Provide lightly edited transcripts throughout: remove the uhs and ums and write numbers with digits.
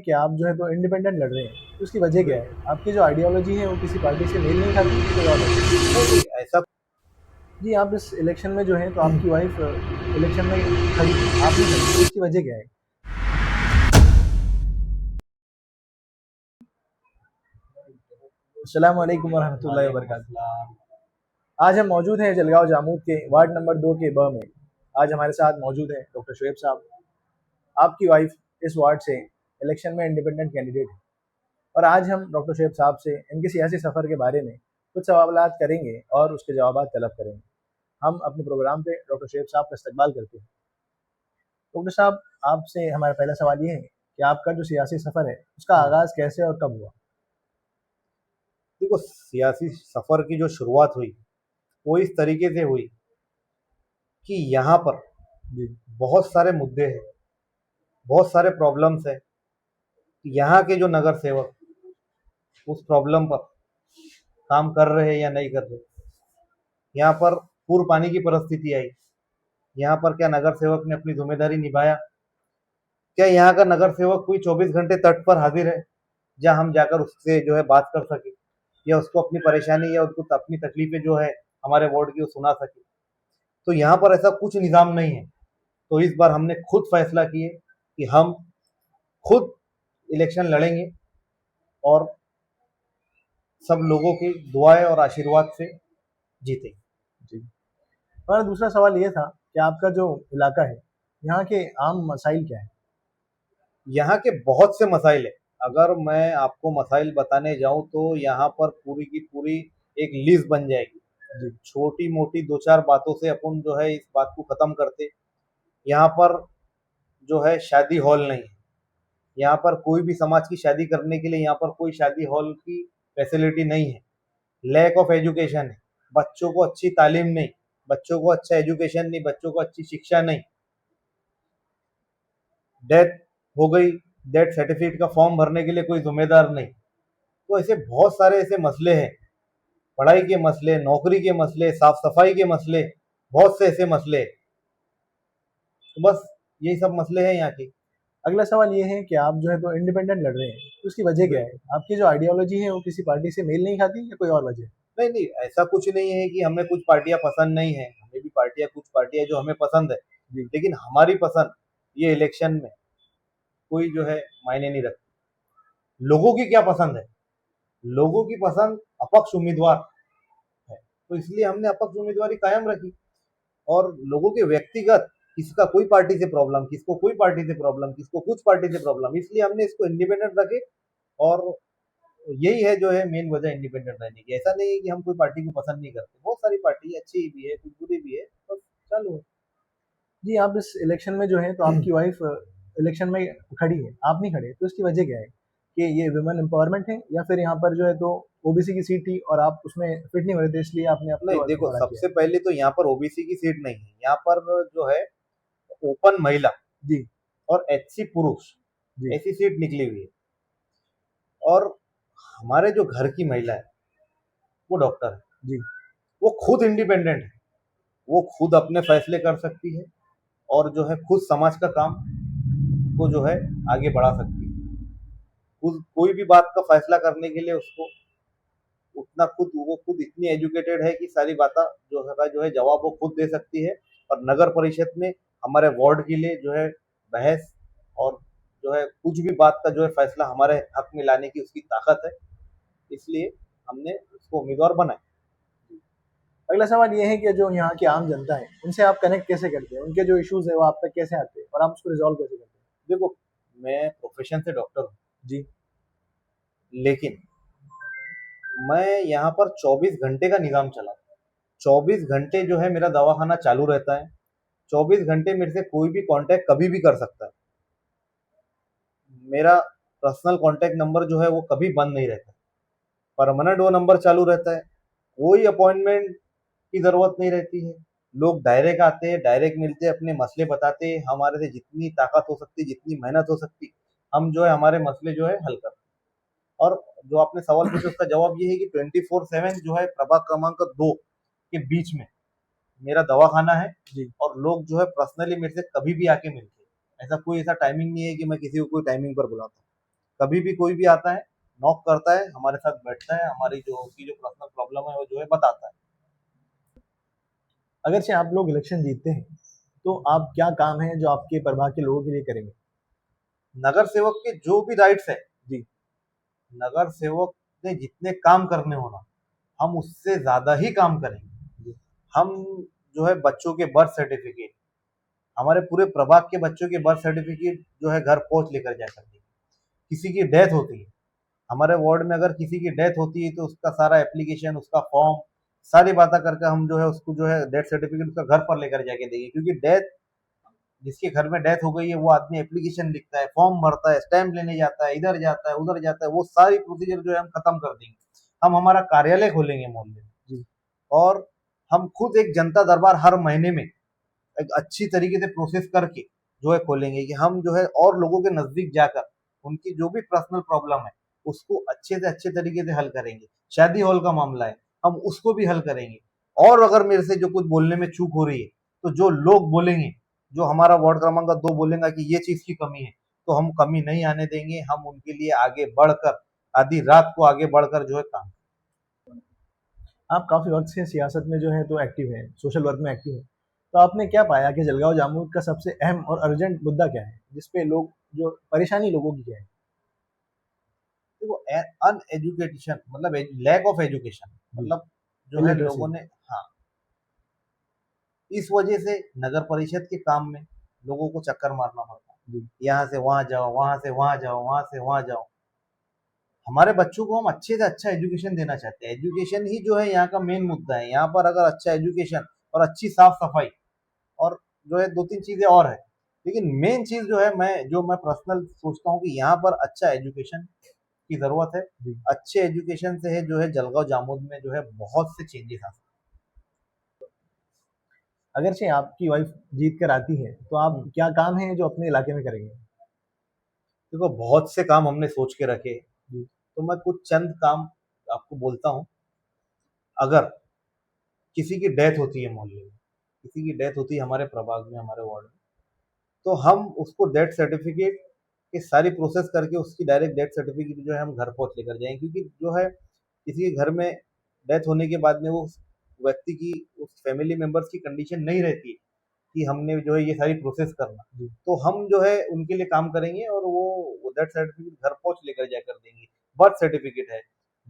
कि आप जो है तो इंडिपेंडेंट लड़ रहे हैं, तो उसकी वजह क्या है? आपकी जो आइडियोलॉजी है वो किसी पार्टी से मेल नहीं खाती कि कोई और वजह? नहीं नहीं ऐसा। जी, आप इस इलेक्शन में जो है तो आपकी वाइफ़ इलेक्शन में खड़ी है, आप नहीं खड़ी, तो इसकी वजह क्या है? अस्सलाम वालेकुम वरहमतुल्लाहि वबरकातुहू। आज हम मौजूद हैं जलगाँव जामूद के वार्ड नंबर 2 के ब में। आज हमारे साथ मौजूद हैं डॉक्टर शुएब साहब। आपकी वाइफ़ इस वार्ड से इलेक्शन में इंडिपेंडेंट कैंडिडेट है और आज हम डॉक्टर शुएब साहब से इनके सियासी सफ़र के बारे में कुछ सवालात करेंगे और उसके जवाबात तलब करेंगे। हम अपने प्रोग्राम पे डॉक्टर शुएब साहब का इस्तकबाल करते हैं। डॉक्टर साहब, आपसे हमारा पहला सवाल ये है कि आपका जो सियासी सफ़र है, उसका आगाज़ कैसे और कब हुआ? देखो, सियासी सफर की जो शुरुआत हुई वो इस तरीके से हुई कि यहाँ पर जी, बहुत सारे मुद्दे हैं, बहुत सारे प्रॉब्लम्स हैं। यहाँ के जो नगर सेवक उस प्रॉब्लम पर काम कर रहे हैं या नहीं कर रहे। यहाँ पर पूर्व पानी की परिस्थिति आई। यहाँ पर क्या नगर सेवक ने अपनी जिम्मेदारी निभाया? क्या यहाँ का नगर सेवक कोई 24 घंटे तट पर हाजिर है जहाँ हम जाकर उससे जो है बात कर सके, या उसको अपनी परेशानी या उसको अपनी तकलीफें जो है हमारे वार्ड की वो सुना सके? तो यहाँ पर ऐसा कुछ निज़ाम नहीं है। तो इस बार हमने खुद फैसला किए कि हम खुद इलेक्शन लड़ेंगे और सब लोगों की दुआएं और आशीर्वाद से जीतेंगे। जी। हमारा दूसरा सवाल ये था कि आपका जो इलाका है, यहाँ के आम मसाइल क्या हैं? यहाँ के बहुत से मसाइल है। अगर मैं आपको मसाइल बताने जाऊं तो यहाँ पर पूरी की पूरी एक लिस्ट बन जाएगी। जी, छोटी मोटी दो चार बातों से अपन जो है इस बात को खत्म करते। यहाँ पर जो है शादी हॉल नहीं है। यहाँ पर कोई भी समाज की शादी करने के लिए यहाँ पर कोई शादी हॉल की फैसिलिटी नहीं है। लैक ऑफ एजुकेशन है। बच्चों को अच्छी तालीम नहीं, बच्चों को अच्छा एजुकेशन नहीं, बच्चों को अच्छी शिक्षा नहीं। डेथ हो गई, डेथ सर्टिफिकेट का फॉर्म भरने के लिए कोई जिम्मेदार नहीं। तो ऐसे बहुत सारे ऐसे मसले हैं। पढ़ाई के मसले, नौकरी के मसले, साफ सफाई के मसले, बहुत से ऐसे मसले हैं। तो बस यही सब मसले हैं यहाँ के। अगला सवाल ये है कि आप जो है तो इंडिपेंडेंट लड़ रहे हैं, तो उसकी वजह क्या है? बिल्कुल। आपकी जो आइडियोलॉजी है वो किसी पार्टी से मेल नहीं खाती या कोई और वजह? नहीं नहीं ऐसा कुछ नहीं है कि हमें कुछ पार्टियां पसंद नहीं है। हमें भी पार्टियां, कुछ पार्टियां जो हमें पसंद है। जी, लेकिन हमारी पसंद ये इलेक्शन में कोई जो है मायने नहीं रखती। लोगों की क्या पसंद है? लोगों की पसंद अपक्ष उम्मीदवार है। तो इसलिए हमने अपक्ष उम्मीदवारी कायम रखी। और लोगों के व्यक्तिगत, किसका कोई पार्टी से प्रॉब्लम, किसको कोई पार्टी से प्रॉब्लम, किसको कुछ पार्टी से प्रॉब्लम, इसलिए हमने इसको इंडिपेंडेंट रखे। और यही है जो है मेन वजह इंडिपेंडेंट रहने की। ऐसा नहीं है कि हम कोई पार्टी को पसंद नहीं करते। बहुत सारी पार्टी अच्छी भी है, कुछ बुरी भी है, बस चालू जी, आप इस इलेक्शन में जो है तो है। आपकी वाइफ़ इलेक्शन में खड़ी है, आप नहीं खड़े, तो इसकी वजह क्या है? कि ये वुमेन एम्पावरमेंट है या फिर यहाँ पर जो है तो ओबीसी की सीट थी और आप उसमें फिट नहीं हो रहे थे इसलिए आपने आपकी नहीं वाइफ़ को देखो, खड़ा किया? सबसे पहले तो यहाँ पर ओबीसी की सीट नहीं है। यहाँ पर जो है ओपन महिला जी, और एचसी पुरुष जी, ऐसी सीट निकली हुई है। और हमारे जो घर की महिला है वो डॉक्टर है। जी, वो खुद इंडिपेंडेंट है। वो खुद अपने फैसले कर सकती है और जो है खुद समाज का काम को जो है आगे बढ़ा सकती है। खुद कोई भी बात का फैसला करने के लिए उसको उतना खुद, वो खुद इतनी एजुकेटेड है कि सारी बातें जो है जवाब वो खुद दे सकती है। और नगर परिषद में हमारे वार्ड के लिए जो है बहस और जो है कुछ भी बात का जो है फैसला हमारे हक में लाने की उसकी ताकत है। इसलिए हमने उसको उम्मीदवार बनाया। अगला सवाल ये है कि जो यहाँ की आम जनता है, उनसे आप कनेक्ट कैसे करते हैं? उनके जो इश्यूज़ हैं वो आप तक कैसे आते हैं और आप उसको रिज़ॉल्व कैसे करते हैं? देखो, मैं प्रोफेशन से डॉक्टर हूँ। जी, लेकिन मैं यहाँ पर 24 घंटे का निज़ाम चलाता हूँ। 24 घंटे जो है मेरा दवाखाना चालू रहता है। 24 घंटे मेरे से कोई भी कांटेक्ट कभी भी कर सकता है। मेरा पर्सनल कांटेक्ट नंबर जो है वो कभी बंद नहीं रहता। परमानेंट वो नंबर चालू रहता है। कोई अपॉइंटमेंट की ज़रूरत नहीं रहती है। लोग डायरेक्ट आते हैं, डायरेक्ट मिलते हैं, अपने मसले बताते हैं। हमारे से जितनी ताकत हो सकती है, जितनी मेहनत हो सकती है, हम जो है हमारे मसले जो है हल करते हैं। और जो आपने सवाल पूछा उसका जवाब ये है कि 24/7 जो है प्रभाग क्रमांक 2 के बीच में मेरा दवाखाना है। जी। और लोग जो है पर्सनली मेरे से कभी भी आके मिलते हैं। ऐसा कोई ऐसा टाइमिंग नहीं है कि मैं किसी को कोई टाइमिंग पर बुलाता हूँ। कभी भी कोई भी आता है, नॉक करता है, हमारे साथ बैठता है, हमारी जो उसकी जो पर्सनल प्रॉब्लम है वो जो है बताता है। अगर से आप लोग इलेक्शन जीतते हैं तो आप क्या काम है जो आपके प्रभाग के लोगों के लिए करेंगे? नगर सेवक के जो भी राइट्स है, जी। नगर सेवक ने जितने काम करने होना, हम उससे ज्यादा ही काम करेंगे। हम जो है बच्चों के बर्थ सर्टिफिकेट, हमारे पूरे प्रभाग के बच्चों के बर्थ सर्टिफिकेट जो है घर पहुंच लेकर जा सकते हैं। किसी की डेथ होती है, हमारे वार्ड में अगर किसी की डेथ होती है तो उसका सारा एप्लीकेशन, उसका फॉर्म, सारी बातें करके हम जो है उसको जो है डेथ सर्टिफिकेट उसका घर पर लेकर जाके देंगे। क्योंकि डेथ, जिसके घर में डेथ हो गई है वो आदमी एप्लीकेशन लिखता है, फॉर्म भरता है, स्टैंप लेने जाता है, इधर जाता है, उधर जाता है, वो सारी प्रोसीजर जो है हम खत्म कर देंगे। हम हमारा कार्यालय खोलेंगे मोहल्ले में। जी। और हम खुद एक जनता दरबार हर महीने में एक अच्छी तरीके से प्रोसेस करके जो है खोलेंगे कि हम जो है और लोगों के नजदीक जाकर उनकी जो भी पर्सनल प्रॉब्लम है उसको अच्छे से अच्छे तरीके से हल करेंगे। शादी हॉल का मामला है, हम उसको भी हल करेंगे। और अगर मेरे से जो कुछ बोलने में चूक हो रही है तो जो लोग बोलेंगे, जो हमारा वार्ड क्रमांक 2 बोलेगा कि ये चीज की कमी है, तो हम कमी नहीं आने देंगे। हम उनके लिए आगे बढ़कर, आधी रात को आगे बढ़कर जो है काम। आप काफ़ी वक्त से सियासत में जो है तो एक्टिव हैं, सोशल वर्क में एक्टिव हैं। तो आपने क्या पाया कि जलगांव जामुन का सबसे अहम और अर्जेंट मुद्दा क्या है, जिस पे लोग जो परेशानी लोगों की क्या है? देखो, अनएजुकेशन मतलब लैक ऑफ एजुकेशन, जी। मतलब जो है इलिटरेसी। लोगों ने, हाँ, इस वजह से नगर परिषद के काम में लोगों को चक्कर मारना पड़ता है। जी। यहाँ से वहां जाओ, वहां से वहां जाओ, वहां से वहां जाओ। हमारे बच्चों को हम अच्छे से अच्छा एजुकेशन देना चाहते हैं। एजुकेशन ही जो है यहाँ का मेन मुद्दा है। यहाँ पर अगर अच्छा एजुकेशन और अच्छी साफ सफाई और जो है दो तीन चीजें और है, लेकिन मेन चीज जो है, मैं पर्सनल सोचता हूँ कि यहाँ पर अच्छा एजुकेशन की जरूरत है। जी। अच्छे एजुकेशन से है जो है जलगांव जामुन में जो है बहुत से चेंजेस आ सकते अगर से आपकी वाइफ जीत कर आती है तो आप हैं। क्या काम है जो अपने इलाके में करेंगे? देखो, बहुत से काम हमने सोच के रखे, जी। तो मैं कुछ चंद काम आपको बोलता हूँ। अगर किसी की डेथ होती है मोहल्ले में, किसी की डेथ होती है हमारे प्रभाग में, हमारे वार्ड में, तो हम उसको डेथ सर्टिफिकेट की सारी प्रोसेस करके उसकी डायरेक्ट डेथ सर्टिफिकेट जो है हम घर पहुंच लेकर जाएंगे। क्योंकि जो है किसी के घर में डेथ होने के बाद में वो व्यक्ति की, उस फैमिली मेंबर्स की कंडीशन नहीं रहती है कि हमने जो है ये सारी प्रोसेस करना। जी। तो हम जो है उनके लिए काम करेंगे और वो डेथ सर्टिफिकेट घर पहुंच लेकर जाकर देंगे। बर्थ सर्टिफिकेट है,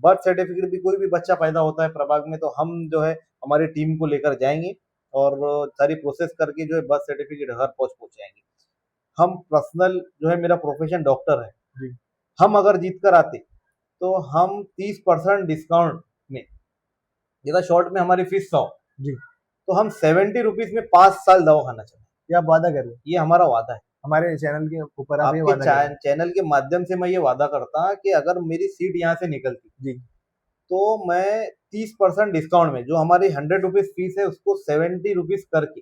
बर्थ सर्टिफिकेट भी, कोई भी बच्चा पैदा होता है प्रभाग में तो हम जो है हमारी टीम को लेकर जाएंगे और सारी प्रोसेस करके जो है बर्थ सर्टिफिकेट घर पहुंचाएंगे। हम पर्सनल जो है, मेरा प्रोफेशन डॉक्टर है, जी। हम अगर जीत कर आते तो हम 30% डिस्काउंट में, जैसा शॉर्ट में हमारी फीस 100, जी। तो हम 70 रुपीज में 5 साल दवा खाना चाहिए। ये आप वादा करें, ये हमारा वादा है। हमारे चैनल के ऊपर आप ये आपके वादा करें। चैनल के माध्यम से मैं ये वादा करता कि अगर मेरी सीट यहाँ से निकलती जी। तो मैं 30% डिस्काउंट में, जो हमारी 100 रुपीज फीस है उसको 70 रुपीज करके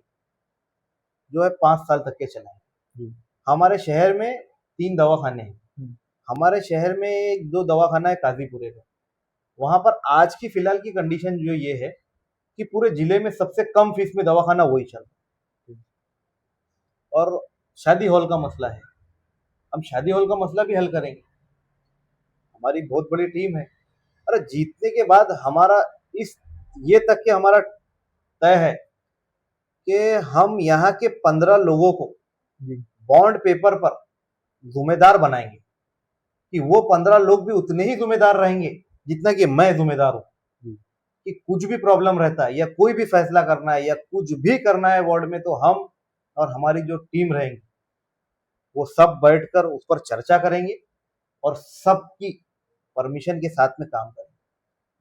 जो है 5 साल तक के चलाएं। जी। हमारे शहर में 3 दवाखाने हैं। हम्म। हमारे शहर में एक दो दवाखाना है काजीपुरे का। वहां पर आज की फिलहाल की कंडीशन जो ये है कि पूरे जिले में सबसे कम फीस में दवाखाना वही चल रहा है। और शादी हॉल का मसला है, हम शादी हॉल का मसला भी हल करेंगे। हमारी बहुत बड़ी टीम है। अरे जीतने के बाद हमारा इस ये तक के हमारा तय है कि हम यहाँ के 15 लोगों को जी। बॉन्ड पेपर पर जिम्मेदार बनाएंगे कि वो 15 लोग भी उतने ही जिम्मेदार रहेंगे जितना कि मैं जिम्मेदार हूँ। जी। कि कुछ भी प्रॉब्लम रहता है या कोई भी फैसला करना है या कुछ भी करना है वार्ड में, तो हम और हमारी जो टीम रहेंगी वो सब बैठकर उस पर चर्चा करेंगे और सबकी परमिशन के साथ में काम करेंगे।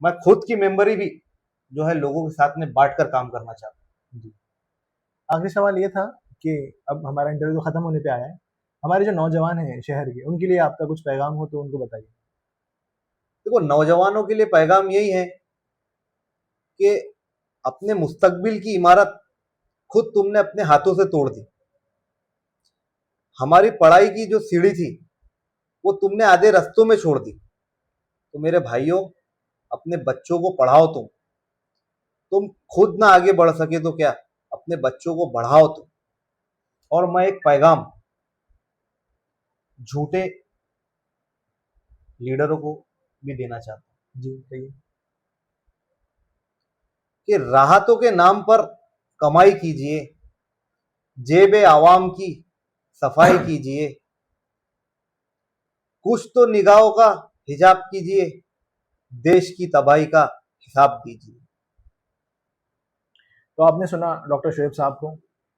मैं खुद की मेंबरी भी जो है लोगों के साथ में बांटकर काम करना चाहता हूँ। जी। आखिरी सवाल ये था कि अब हमारा इंटरव्यू खत्म होने पे आया है। हमारे जो नौजवान हैं शहर के, उनके लिए आपका कुछ पैगाम हो तो उनको बताइए। देखो, नौजवानों के लिए पैगाम यही है कि अपने मुस्तकबिल की इमारत खुद तुमने अपने हाथों से तोड़ दी। हमारी पढ़ाई की जो सीढ़ी थी वो तुमने आधे रास्तों में छोड़ दी। तो मेरे भाइयों, अपने बच्चों को पढ़ाओ। तुम खुद ना आगे बढ़ सके तो क्या, अपने बच्चों को बढ़ाओ तुम। और मैं एक पैगाम झूठे लीडरों को भी देना चाहता हूँ जी कहिए। कि राहतों के नाम पर कमाई कीजिए, जेब आवाम की सफाई कीजिए, कुछ तो निगाहों का हिजाब कीजिए, देश की तबाही का हिसाब दीजिए। तो आपने सुना डॉक्टर शोएब साहब को।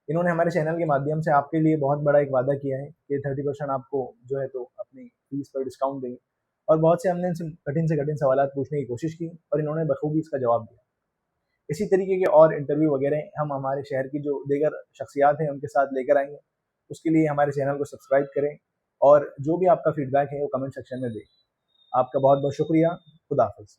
इन्होंने हमारे चैनल के माध्यम से आपके लिए बहुत बड़ा एक वादा किया है कि 30% आपको जो है तो अपनी फीस पर डिस्काउंट देंगे, और बहुत से हमने इनसे कठिन सवाल पूछने की कोशिश की और इन्होंने बखूबी इसका जवाब दिया। इसी तरीके के और इंटरव्यू वगैरह हम हमारे शहर की जो दीगर शख्सियात हैं उनके साथ लेकर आएंगे। उसके लिए हमारे चैनल को सब्सक्राइब करें और जो भी आपका फीडबैक है वो कमेंट सेक्शन में दें। आपका बहुत बहुत शुक्रिया। खुदा हाफिज़।